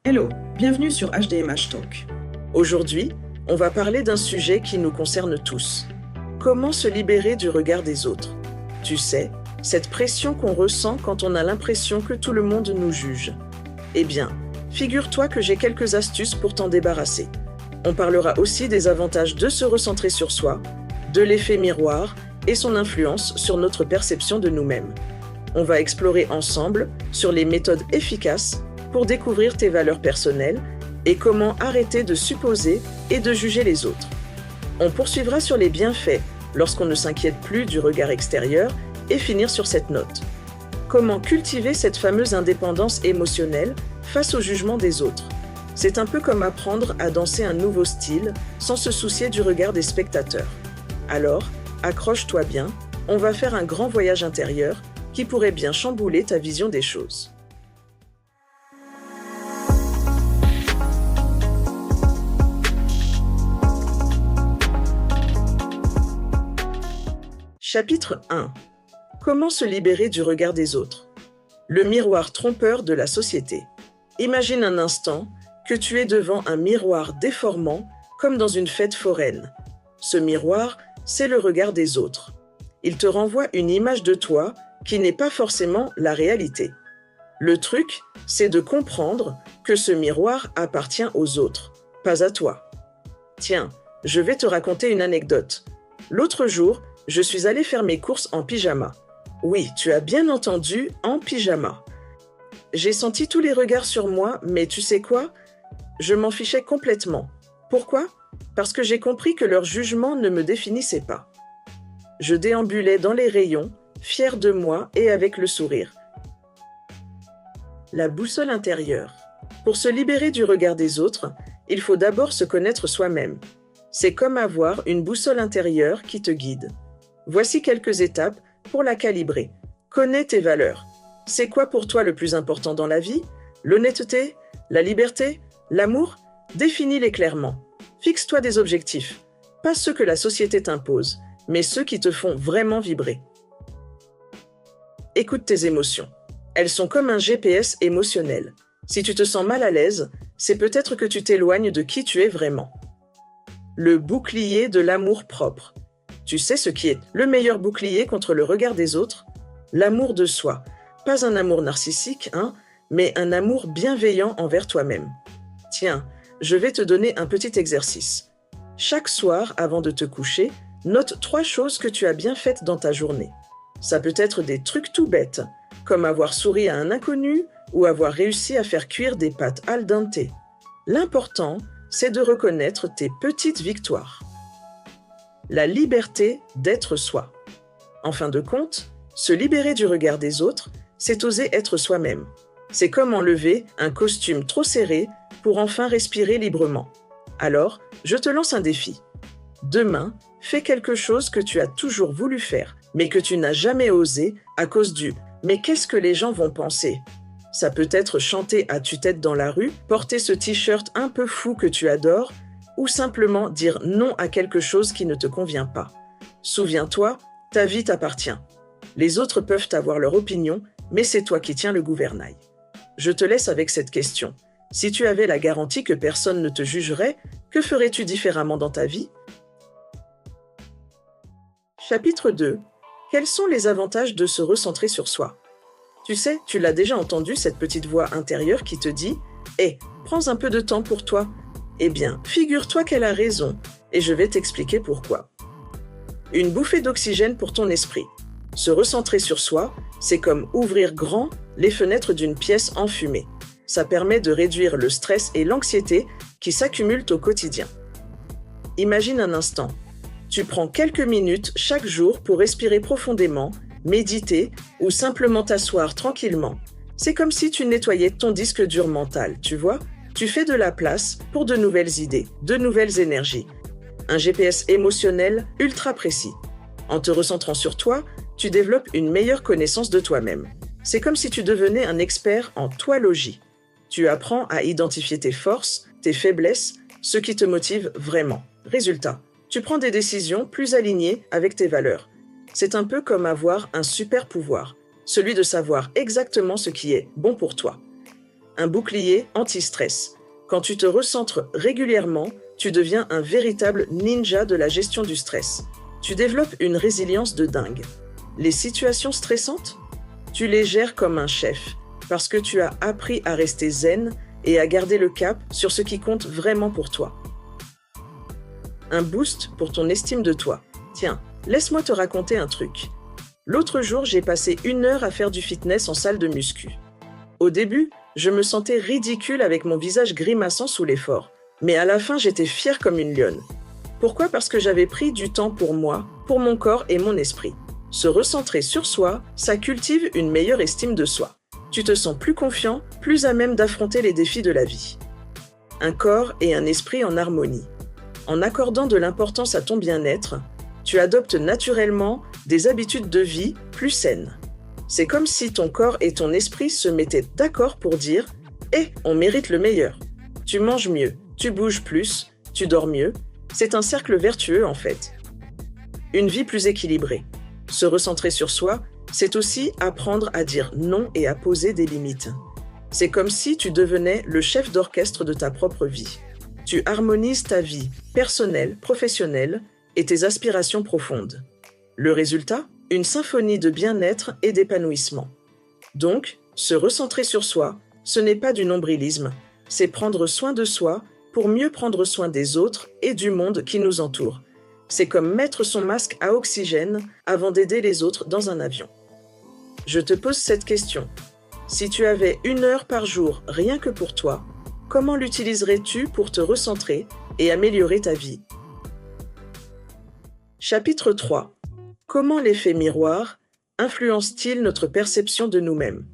Hello, bienvenue sur HDMH Talk. Aujourd'hui, on va parler d'un sujet qui nous concerne tous. Comment se libérer du regard des autres? Tu sais, cette pression qu'on ressent quand on a l'impression que tout le monde nous juge. Eh bien, figure-toi que j'ai quelques astuces pour t'en débarrasser. On parlera aussi des avantages de se recentrer sur soi, de l'effet miroir et son influence sur notre perception de nous-mêmes. On va explorer ensemble sur les méthodes efficaces pour découvrir tes valeurs personnelles et comment arrêter de supposer et de juger les autres. On poursuivra sur les bienfaits lorsqu'on ne s'inquiète plus du regard extérieur et finir sur cette note. Comment cultiver cette fameuse indépendance émotionnelle face au jugement des autres? C'est un peu comme apprendre à danser un nouveau style sans se soucier du regard des spectateurs. Alors, accroche-toi bien, on va faire un grand voyage intérieur qui pourrait bien chambouler ta vision des choses. Chapitre 1. Comment se libérer du regard des autres? Le miroir trompeur de la société. Imagine un instant que tu es devant un miroir déformant comme dans une fête foraine. Ce miroir, c'est le regard des autres. Il te renvoie une image de toi qui n'est pas forcément la réalité. Le truc, c'est de comprendre que ce miroir appartient aux autres, pas à toi. Tiens, je vais te raconter une anecdote. L'autre jour, je suis allée faire mes courses en pyjama. Oui, tu as bien entendu, en pyjama. J'ai senti tous les regards sur moi, mais tu sais quoi? Je m'en fichais complètement. Pourquoi? Parce que j'ai compris que leur jugement ne me définissait pas. Je déambulais dans les rayons, fière de moi et avec le sourire. La boussole intérieure. Pour se libérer du regard des autres, il faut d'abord se connaître soi-même. C'est comme avoir une boussole intérieure qui te guide. Voici quelques étapes pour la calibrer. Connais tes valeurs. C'est quoi pour toi le plus important dans la vie? L'honnêteté? La liberté? L'amour? Définis-les clairement. Fixe-toi des objectifs. Pas ceux que la société t'impose, mais ceux qui te font vraiment vibrer. Écoute tes émotions. Elles sont comme un GPS émotionnel. Si tu te sens mal à l'aise, c'est peut-être que tu t'éloignes de qui tu es vraiment. Le bouclier de l'amour-propre. Tu sais ce qui est le meilleur bouclier contre le regard des autres? L'amour de soi. Pas un amour narcissique, mais un amour bienveillant envers toi-même. Tiens, je vais te donner un petit exercice. Chaque soir, avant de te coucher, note 3 choses que tu as bien faites dans ta journée. Ça peut être des trucs tout bêtes, comme avoir souri à un inconnu ou avoir réussi à faire cuire des pâtes al dente. L'important, c'est de reconnaître tes petites victoires. La liberté d'être soi. En fin de compte, se libérer du regard des autres, c'est oser être soi-même. C'est comme enlever un costume trop serré pour enfin respirer librement. Alors, je te lance un défi. Demain, fais quelque chose que tu as toujours voulu faire, mais que tu n'as jamais osé à cause du « mais qu'est-ce que les gens vont penser ?» Ça peut être chanter à tue-tête dans la rue, porter ce t-shirt un peu fou que tu adores, ou simplement dire non à quelque chose qui ne te convient pas. Souviens-toi, ta vie t'appartient. Les autres peuvent avoir leur opinion, mais c'est toi qui tiens le gouvernail. Je te laisse avec cette question. Si tu avais la garantie que personne ne te jugerait, que ferais-tu différemment dans ta vie? Chapitre 2. Quels sont les avantages de se recentrer sur soi? Tu sais, tu l'as déjà entendu, cette petite voix intérieure qui te dit « Hé, prends un peu de temps pour toi ». Eh bien, figure-toi qu'elle a raison, et je vais t'expliquer pourquoi. Une bouffée d'oxygène pour ton esprit. Se recentrer sur soi, c'est comme ouvrir grand les fenêtres d'une pièce enfumée. Ça permet de réduire le stress et l'anxiété qui s'accumulent au quotidien. Imagine un instant. Tu prends quelques minutes chaque jour pour respirer profondément, méditer ou simplement t'asseoir tranquillement. C'est comme si tu nettoyais ton disque dur mental, tu vois? Tu fais de la place pour de nouvelles idées, de nouvelles énergies. Un GPS émotionnel ultra précis. En te recentrant sur toi, tu développes une meilleure connaissance de toi-même. C'est comme si tu devenais un expert en toilogie. Tu apprends à identifier tes forces, tes faiblesses, ce qui te motive vraiment. Résultat, tu prends des décisions plus alignées avec tes valeurs. C'est un peu comme avoir un super pouvoir, celui de savoir exactement ce qui est bon pour toi. un bouclier anti-stress. Quand tu te recentres régulièrement, tu deviens un véritable ninja de la gestion du stress. Tu développes une résilience de dingue. Les situations stressantes? Tu les gères comme un chef, parce que tu as appris à rester zen et à garder le cap sur ce qui compte vraiment pour toi. Un boost pour ton estime de toi. Tiens, laisse-moi te raconter un truc. L'autre jour, j'ai passé 1 heure à faire du fitness en salle de muscu. Au début, je me sentais ridicule avec mon visage grimaçant sous l'effort. Mais à la fin, j'étais fière comme une lionne. Pourquoi? Parce que j'avais pris du temps pour moi, pour mon corps et mon esprit. Se recentrer sur soi, ça cultive une meilleure estime de soi. Tu te sens plus confiant, plus à même d'affronter les défis de la vie. Un corps et un esprit en harmonie. En accordant de l'importance à ton bien-être, tu adoptes naturellement des habitudes de vie plus saines. C'est comme si ton corps et ton esprit se mettaient d'accord pour dire « Eh, on mérite le meilleur ». Tu manges mieux, tu bouges plus, tu dors mieux. C'est un cercle vertueux en fait. Une vie plus équilibrée. Se recentrer sur soi, c'est aussi apprendre à dire non et à poser des limites. C'est comme si tu devenais le chef d'orchestre de ta propre vie. Tu harmonises ta vie personnelle, professionnelle et tes aspirations profondes. Le résultat? Une symphonie de bien-être et d'épanouissement. Donc, se recentrer sur soi, ce n'est pas du nombrilisme, c'est prendre soin de soi pour mieux prendre soin des autres et du monde qui nous entoure. C'est comme mettre son masque à oxygène avant d'aider les autres dans un avion. Je te pose cette question. Si tu avais 1 heure par jour rien que pour toi, comment l'utiliserais-tu pour te recentrer et améliorer ta vie? Chapitre 3. Comment l'effet miroir influence-t-il notre perception de nous-mêmes?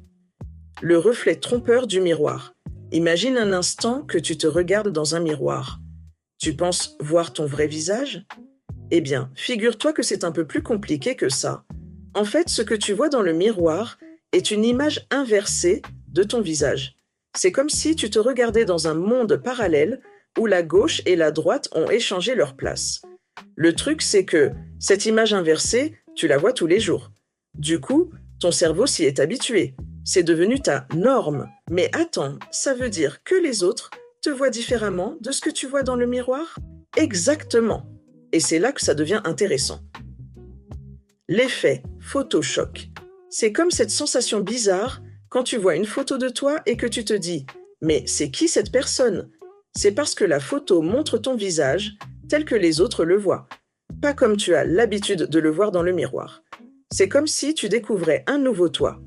Le reflet trompeur du miroir. Imagine un instant que tu te regardes dans un miroir. Tu penses voir ton vrai visage? Eh bien, figure-toi que c'est un peu plus compliqué que ça. En fait, ce que tu vois dans le miroir est une image inversée de ton visage. C'est comme si tu te regardais dans un monde parallèle où la gauche et la droite ont échangé leur place. Le truc, c'est que cette image inversée, tu la vois tous les jours. Du coup, ton cerveau s'y est habitué. C'est devenu ta norme. Mais attends, ça veut dire que les autres te voient différemment de ce que tu vois dans le miroir? Exactement. Et c'est là que ça devient intéressant. L'effet photochoc. C'est comme cette sensation bizarre quand tu vois une photo de toi et que tu te dis « Mais c'est qui cette personne ?» C'est parce que la photo montre ton visage tel que les autres le voient, pas comme tu as l'habitude de le voir dans le miroir. C'est comme si tu découvrais un nouveau toi.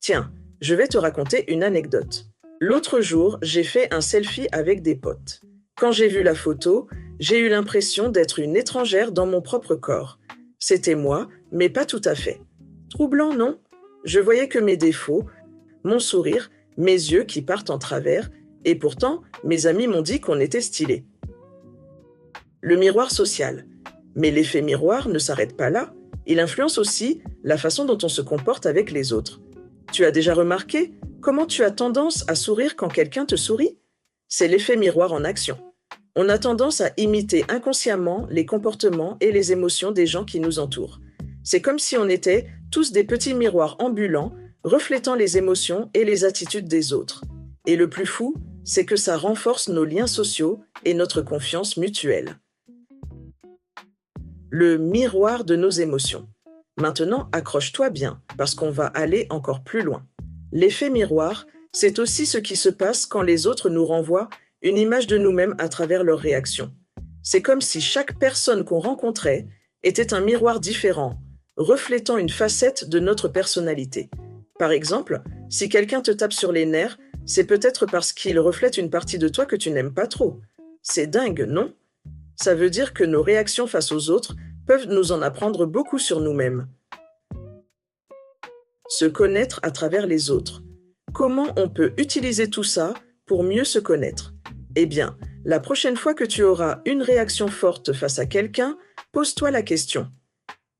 Tiens, je vais te raconter une anecdote. L'autre jour, j'ai fait un selfie avec des potes. Quand j'ai vu la photo, j'ai eu l'impression d'être une étrangère dans mon propre corps. C'était moi, mais pas tout à fait. Troublant, non? Je voyais que mes défauts, mon sourire, mes yeux qui partent en travers, et pourtant, mes amis m'ont dit qu'on était stylés. Le miroir social. Mais l'effet miroir ne s'arrête pas là. Il influence aussi la façon dont on se comporte avec les autres. Tu as déjà remarqué comment tu as tendance à sourire quand quelqu'un te sourit? C'est l'effet miroir en action. On a tendance à imiter inconsciemment les comportements et les émotions des gens qui nous entourent. C'est comme si on était tous des petits miroirs ambulants, reflétant les émotions et les attitudes des autres. Et le plus fou, c'est que ça renforce nos liens sociaux et notre confiance mutuelle. Le miroir de nos émotions. Maintenant, accroche-toi bien, parce qu'on va aller encore plus loin. L'effet miroir, c'est aussi ce qui se passe quand les autres nous renvoient une image de nous-mêmes à travers leurs réactions. C'est comme si chaque personne qu'on rencontrait était un miroir différent, reflétant une facette de notre personnalité. Par exemple, si quelqu'un te tape sur les nerfs, c'est peut-être parce qu'il reflète une partie de toi que tu n'aimes pas trop. C'est dingue, non? Ça veut dire que nos réactions face aux autres peuvent nous en apprendre beaucoup sur nous-mêmes. Se connaître à travers les autres. Comment on peut utiliser tout ça pour mieux se connaître? Eh bien, la prochaine fois que tu auras une réaction forte face à quelqu'un, pose-toi la question.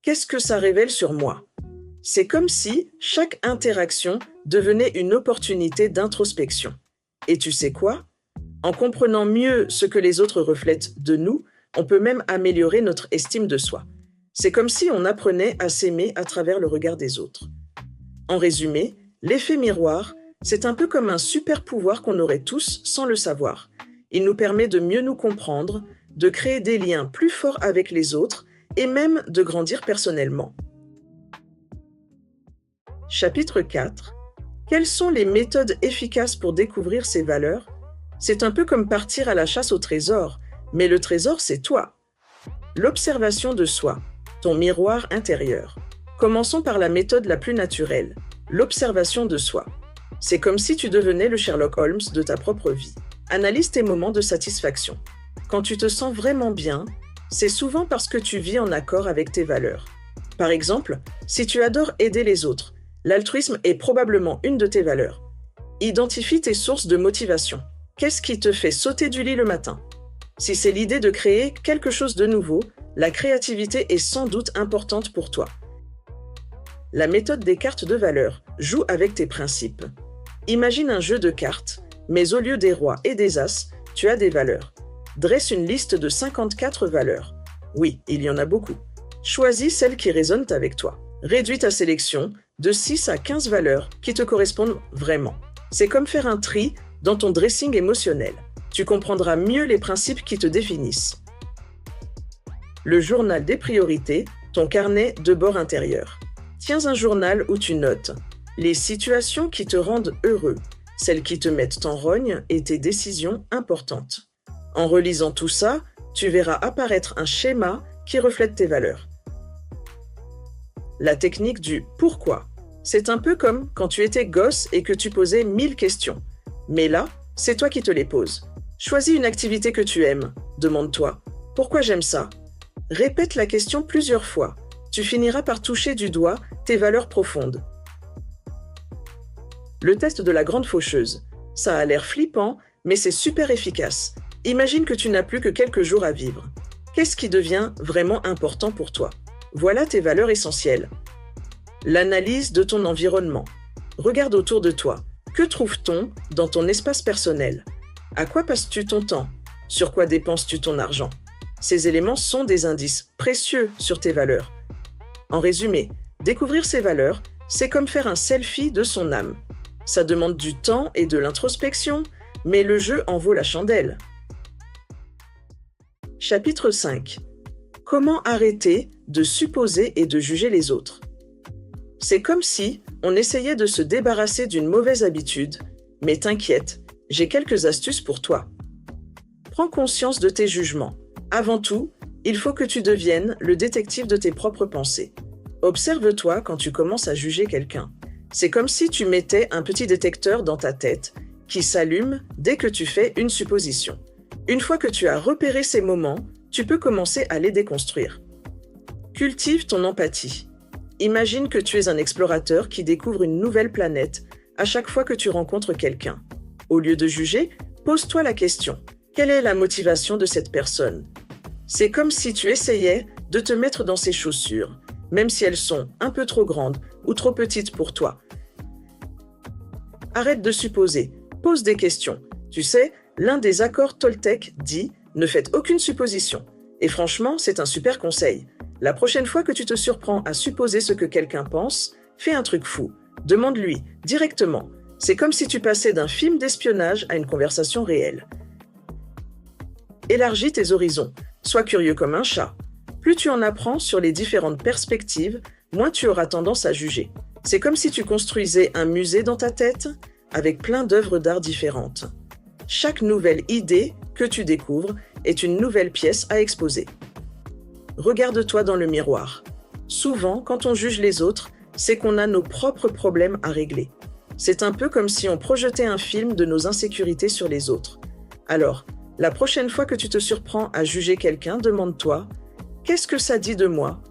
Qu'est-ce que ça révèle sur moi? C'est comme si chaque interaction devenait une opportunité d'introspection. Et tu sais quoi? En comprenant mieux ce que les autres reflètent de nous, on peut même améliorer notre estime de soi. C'est comme si on apprenait à s'aimer à travers le regard des autres. En résumé, l'effet miroir, C'est un peu comme un super pouvoir qu'on aurait tous sans le savoir. Il nous permet de mieux nous comprendre, de créer des liens plus forts avec les autres et même de grandir personnellement. Chapitre 4. Quelles sont les méthodes efficaces pour découvrir ses valeurs? C'est un peu comme partir à la chasse au trésor, mais le trésor, c'est toi. L'observation de soi, ton miroir intérieur. Commençons par la méthode la plus naturelle, l'observation de soi. C'est comme si tu devenais le Sherlock Holmes de ta propre vie. Analyse tes moments de satisfaction. Quand tu te sens vraiment bien, c'est souvent parce que tu vis en accord avec tes valeurs. Par exemple, si tu adores aider les autres, l'altruisme est probablement une de tes valeurs. Identifie tes sources de motivation. Qu'est-ce qui te fait sauter du lit le matin? Si c'est l'idée de créer quelque chose de nouveau, la créativité est sans doute importante pour toi. La méthode des cartes de valeurs joue avec tes principes. Imagine un jeu de cartes, mais au lieu des rois et des as, tu as des valeurs. Dresse une liste de 54 valeurs. Oui, il y en a beaucoup. Choisis celles qui résonnent avec toi. Réduis ta sélection de 6 à 15 valeurs qui te correspondent vraiment. C'est comme faire un tri dans ton dressing émotionnel. Tu comprendras mieux les principes qui te définissent. Le journal des priorités, ton carnet de bord intérieur. Tiens un journal où tu notes les situations qui te rendent heureux, celles qui te mettent en rogne et tes décisions importantes. En relisant tout ça, tu verras apparaître un schéma qui reflète tes valeurs. La technique du « pourquoi ». C'est un peu comme quand tu étais gosse et que tu posais 1000 questions. Mais là, c'est toi qui te les poses. Choisis une activité que tu aimes. Demande-toi « pourquoi j'aime ça ?» Répète la question plusieurs fois. Tu finiras par toucher du doigt tes valeurs profondes. Le test de la grande faucheuse. Ça a l'air flippant, mais c'est super efficace. Imagine que tu n'as plus que quelques jours à vivre. Qu'est-ce qui devient vraiment important pour toi? Voilà tes valeurs essentielles. L'analyse de ton environnement. Regarde autour de toi. Que trouve-t-on dans ton espace personnel? À quoi passes-tu ton temps? Sur quoi dépenses-tu ton argent? Ces éléments sont des indices précieux sur tes valeurs. En résumé, découvrir ses valeurs, c'est comme faire un selfie de son âme. Ça demande du temps et de l'introspection, mais le jeu en vaut la chandelle. Chapitre 5. Comment arrêter de supposer et de juger les autres? C'est comme si on essayait de se débarrasser d'une mauvaise habitude, mais t'inquiète, j'ai quelques astuces pour toi. Prends conscience de tes jugements. Avant tout, il faut que tu deviennes le détective de tes propres pensées. Observe-toi quand tu commences à juger quelqu'un. C'est comme si tu mettais un petit détecteur dans ta tête qui s'allume dès que tu fais une supposition. Une fois que tu as repéré ces moments, tu peux commencer à les déconstruire. Cultive ton empathie. Imagine que tu es un explorateur qui découvre une nouvelle planète à chaque fois que tu rencontres quelqu'un. Au lieu de juger, pose-toi la question. Quelle est la motivation de cette personne? C'est comme si tu essayais de te mettre dans ses chaussures, même si elles sont un peu trop grandes ou trop petites pour toi. Arrête de supposer, pose des questions. Tu sais, l'un des accords Toltec dit « Ne faites aucune supposition ». Et franchement, c'est un super conseil. La prochaine fois que tu te surprends à supposer ce que quelqu'un pense, fais un truc fou. Demande-lui, directement. C'est comme si tu passais d'un film d'espionnage à une conversation réelle. Élargis tes horizons. Sois curieux comme un chat. Plus tu en apprends sur les différentes perspectives, moins tu auras tendance à juger. C'est comme si tu construisais un musée dans ta tête avec plein d'œuvres d'art différentes. Chaque nouvelle idée que tu découvres est une nouvelle pièce à exposer. Regarde-toi dans le miroir. Souvent, quand on juge les autres, c'est qu'on a nos propres problèmes à régler. C'est un peu comme si on projetait un film de nos insécurités sur les autres. Alors, la prochaine fois que tu te surprends à juger quelqu'un, demande-toi « Qu'est-ce que ça dit de moi ?»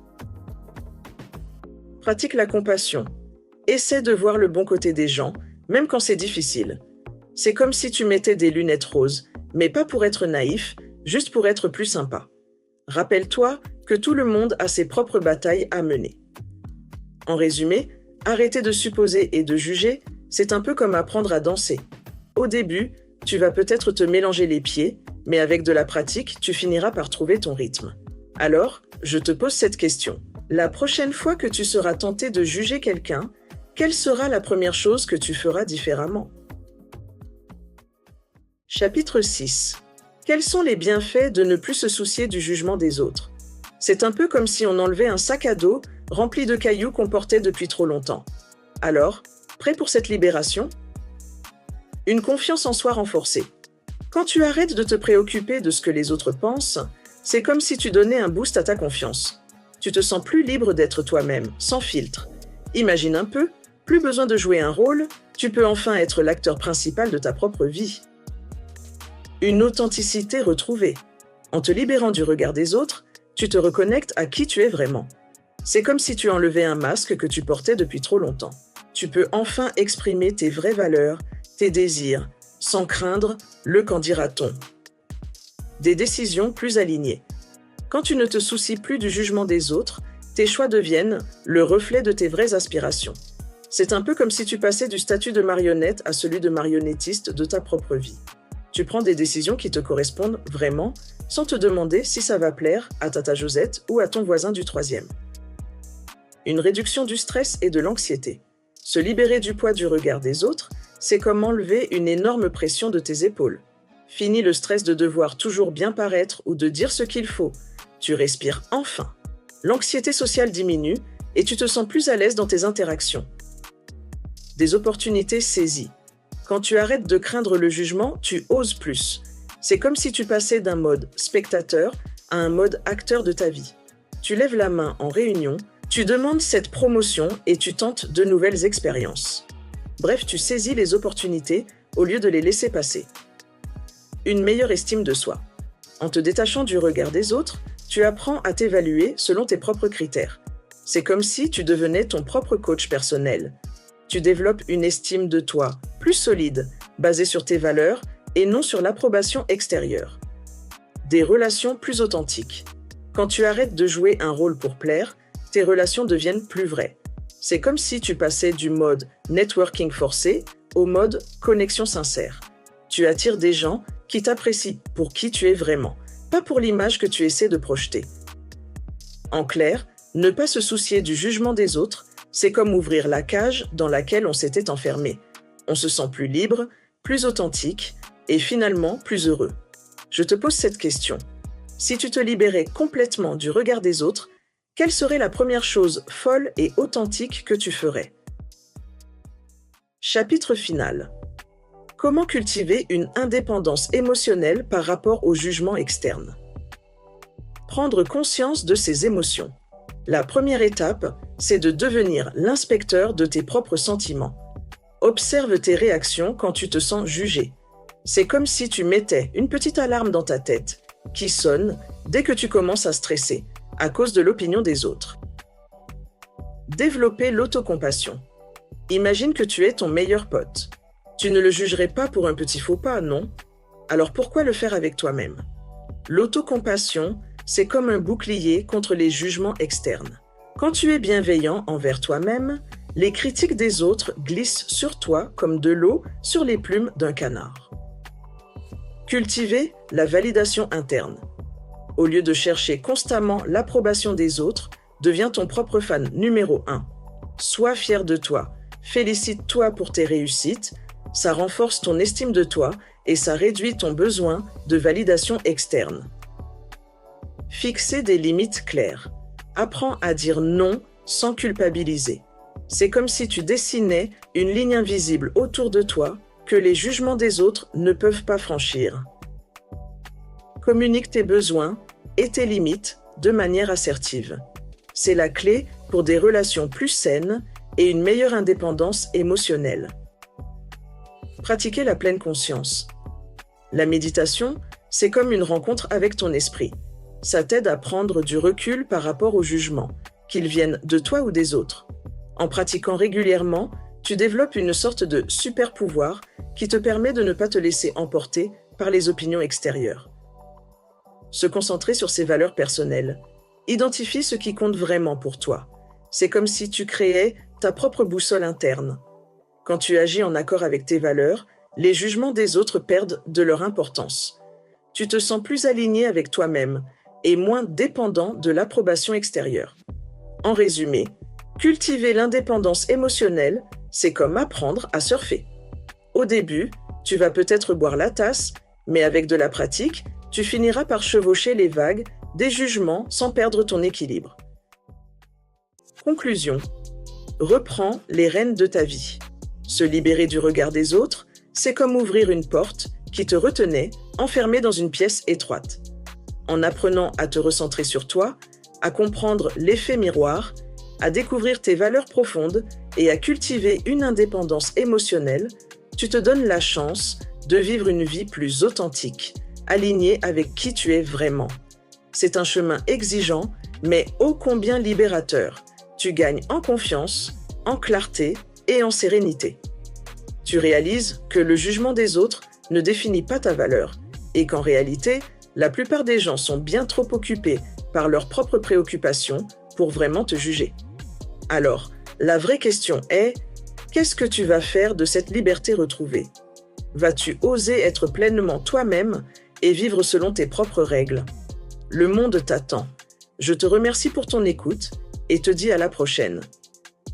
Pratique la compassion. Essaie de voir le bon côté des gens, même quand c'est difficile. C'est comme si tu mettais des lunettes roses, mais pas pour être naïf, juste pour être plus sympa. Rappelle-toi que tout le monde a ses propres batailles à mener. En résumé, arrêter de supposer et de juger, c'est un peu comme apprendre à danser. Au début, tu vas peut-être te mélanger les pieds, mais avec de la pratique, tu finiras par trouver ton rythme. Alors, je te pose cette question. La prochaine fois que tu seras tenté de juger quelqu'un, quelle sera la première chose que tu feras différemment? Chapitre 6. Quels sont les bienfaits de ne plus se soucier du jugement des autres? C'est un peu comme si on enlevait un sac à dos rempli de cailloux qu'on portait depuis trop longtemps. Alors, prêt pour cette libération? Une confiance en soi renforcée. Quand tu arrêtes de te préoccuper de ce que les autres pensent, c'est comme si tu donnais un boost à ta confiance. Tu te sens plus libre d'être toi-même, sans filtre. Imagine un peu, plus besoin de jouer un rôle, tu peux enfin être l'acteur principal de ta propre vie. Une authenticité retrouvée. En te libérant du regard des autres, tu te reconnectes à qui tu es vraiment. C'est comme si tu enlevais un masque que tu portais depuis trop longtemps. Tu peux enfin exprimer tes vraies valeurs, tes désirs, sans craindre le qu'en dira-t-on. Des décisions plus alignées. Quand tu ne te soucies plus du jugement des autres, tes choix deviennent le reflet de tes vraies aspirations. C'est un peu comme si tu passais du statut de marionnette à celui de marionnettiste de ta propre vie. Tu prends des décisions qui te correspondent vraiment, sans te demander si ça va plaire à Tata Josette ou à ton voisin du 3e. Une réduction du stress et de l'anxiété. Se libérer du poids du regard des autres, c'est comme enlever une énorme pression de tes épaules. Fini le stress de devoir toujours bien paraître ou de dire ce qu'il faut. Tu respires enfin. L'anxiété sociale diminue et tu te sens plus à l'aise dans tes interactions. Des opportunités saisies. Quand tu arrêtes de craindre le jugement, tu oses plus. C'est comme si tu passais d'un mode spectateur à un mode acteur de ta vie. Tu lèves la main en réunion, tu demandes cette promotion et tu tentes de nouvelles expériences. Bref, tu saisis les opportunités au lieu de les laisser passer. Une meilleure estime de soi. En te détachant du regard des autres, tu apprends à t'évaluer selon tes propres critères. C'est comme si tu devenais ton propre coach personnel. Tu développes une estime de toi plus solide, basée sur tes valeurs et non sur l'approbation extérieure. Des relations plus authentiques. Quand tu arrêtes de jouer un rôle pour plaire, tes relations deviennent plus vraies. C'est comme si tu passais du mode networking forcé au mode connexion sincère. Tu attires des gens qui t'apprécient pour qui tu es vraiment, pas pour l'image que tu essaies de projeter. En clair, ne pas se soucier du jugement des autres, c'est comme ouvrir la cage dans laquelle on s'était enfermé. On se sent plus libre, plus authentique et finalement plus heureux. Je te pose cette question. Si tu te libérais complètement du regard des autres, quelle serait la première chose folle et authentique que tu ferais? Chapitre final. Comment cultiver une indépendance émotionnelle par rapport au jugement externe? Prendre conscience de ses émotions. La première étape, c'est de devenir l'inspecteur de tes propres sentiments. Observe tes réactions quand tu te sens jugé. C'est comme si tu mettais une petite alarme dans ta tête qui sonne dès que tu commences à stresser à cause de l'opinion des autres. Développer l'autocompassion. Imagine que tu es ton meilleur pote. Tu ne le jugerais pas pour un petit faux pas, non? Alors pourquoi le faire avec toi-même? L'autocompassion, c'est comme un bouclier contre les jugements externes. Quand tu es bienveillant envers toi-même, les critiques des autres glissent sur toi comme de l'eau sur les plumes d'un canard. Cultiver la validation interne. Au lieu de chercher constamment l'approbation des autres, deviens ton propre fan numéro 1. Sois fier de toi, félicite-toi pour tes réussites, ça renforce ton estime de toi et ça réduit ton besoin de validation externe. Fixer des limites claires. Apprends à dire non sans culpabiliser. C'est comme si tu dessinais une ligne invisible autour de toi que les jugements des autres ne peuvent pas franchir. Communique tes besoins et tes limites de manière assertive. C'est la clé pour des relations plus saines et une meilleure indépendance émotionnelle. Pratiquer la pleine conscience. La méditation, c'est comme une rencontre avec ton esprit. Ça t'aide à prendre du recul par rapport aux jugements, qu'ils viennent de toi ou des autres. En pratiquant régulièrement, tu développes une sorte de super pouvoir qui te permet de ne pas te laisser emporter par les opinions extérieures. Se concentrer sur ses valeurs personnelles. Identifie ce qui compte vraiment pour toi. C'est comme si tu créais ta propre boussole interne. Quand tu agis en accord avec tes valeurs, les jugements des autres perdent de leur importance. Tu te sens plus aligné avec toi-même et moins dépendant de l'approbation extérieure. En résumé, Cultiver l'indépendance émotionnelle, c'est comme apprendre à surfer. Au début, tu vas peut-être boire la tasse, mais avec de la pratique, tu finiras par chevaucher les vagues des jugements sans perdre ton équilibre. Conclusion. Reprends les rênes de ta vie. Se libérer du regard des autres, c'est comme ouvrir une porte qui te retenait, enfermée dans une pièce étroite. En apprenant à te recentrer sur toi, à comprendre l'effet miroir, à découvrir tes valeurs profondes et à cultiver une indépendance émotionnelle, tu te donnes la chance de vivre une vie plus authentique, alignée avec qui tu es vraiment. C'est un chemin exigeant, mais ô combien libérateur. Tu gagnes en confiance, en clarté et en sérénité. Tu réalises que le jugement des autres ne définit pas ta valeur et qu'en réalité, la plupart des gens sont bien trop occupés par leurs propres préoccupations pour vraiment te juger. Alors, la vraie question est, qu'est-ce que tu vas faire de cette liberté retrouvée? Vas-tu oser être pleinement toi-même et vivre selon tes propres règles? Le monde t'attend. Je te remercie pour ton écoute et te dis à la prochaine.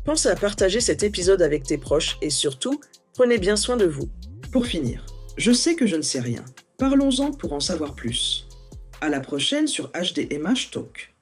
Pense à partager cet épisode avec tes proches et surtout, prenez bien soin de vous. Pour finir, je sais que je ne sais rien. Parlons-en pour en savoir plus. À la prochaine sur HDMH Talk.